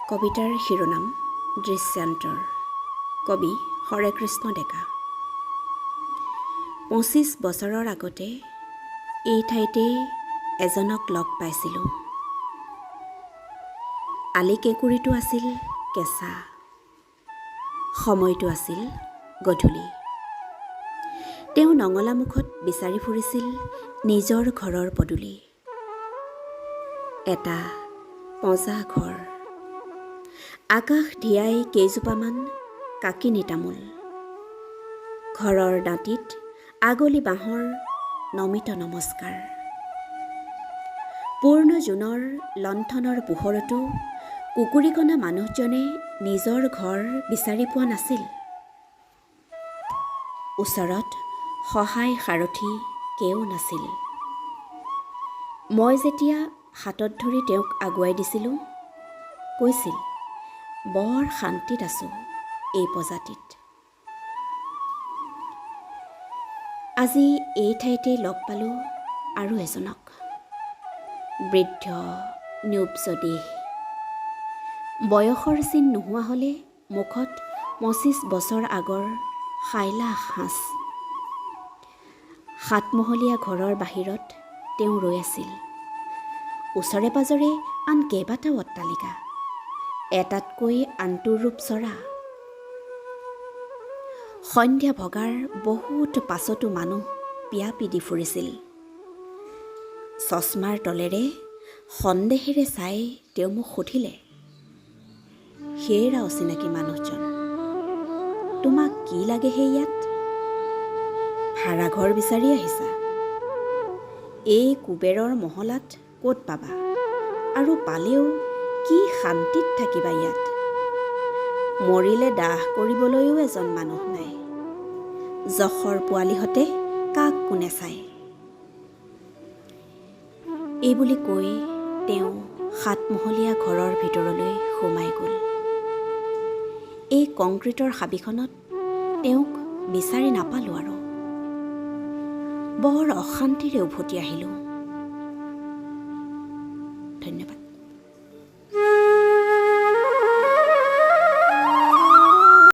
কবিতাৰ শিৰোনাম দৃশ্যান্তৰ। কবি হৰেকৃষ্ণ ডেকা। ২৫ বছৰৰ আগতে এই ঠাইতেই এজনক লগ পাইছিলোঁ। আলি কেঁকুৰিটো আছিল কেঁচা, সময়টো আছিল গধূলি। তেওঁ নঙলামুখত বিচাৰি ফুৰিছিল নিজৰ ঘৰৰ পদূলি। এটা পঁজা ঘৰ, আকাশ ধিয়াই কেইজোপামান কাকিনী তামোল, ঘৰৰ দাঁতিত আগলি বাঁহৰ নমিত নমস্কাৰ। পূৰ্ণ জোনৰ লণ্ঠনৰ পোহৰতো কুকুৰিকণা মানুহজনে নিজৰ ঘৰ বিচাৰি পোৱা নাছিল। ওচৰত সহায় সাৰথি কেও নাছিল। মই যেতিয়া হাতত ধৰি তেওঁক আগুৱাই দিছিলোঁ, কৈছিল, বৰ শান্তিত আছোঁ এই প্ৰজাতিত। আজি এই ঠাইতে লগ পালোঁ আৰু এজনক, বৃদ্ধ ন্যূব্জ দেহ। বয়সৰ চিন নোহোৱা হ'লে মুখত ২৫ বছৰ আগৰ শাইলা সাঁচ। ৭মহলীয়া ঘৰৰ বাহিৰত তেওঁ ৰৈ আছিল। ওচৰে পাজৰে আন কেইবাটাও অট্টালিকা, এটাতকৈ আনটোৰ ৰূপ চৰা। সন্ধ্যা ভগাৰ বহুত পাছতো মানুহ পিয়াপি দি ফুৰিছিল। চশমাৰ তলেৰে সন্দেহেৰে চাই তেওঁ মোক সুধিলে, হেৰা অচিনাকি মানুহজন, তোমাক কি লাগে হে ইয়াত? ভাড়াঘৰ বিচাৰি আহিছা? এই কুবেৰৰ মহলাত ক'ত পাবা, আৰু পালেও কি শান্তিত থাকিবা ইয়াত? মৰিলে দাহ কৰিবলৈও এজন মানুহ নাই। যশৰ পোৱালিহঁতে কাক কোনে চায়? এইবুলি কৈ তেওঁ ৭মহলীয়া ঘৰৰ ভিতৰলৈ সোমাই গ'ল। এই কংক্ৰিটৰ হাবিখনত তেওঁক বিচাৰি নাপালোঁ আৰু। বৰ অশান্তিৰে উভতি আহিলোঁ।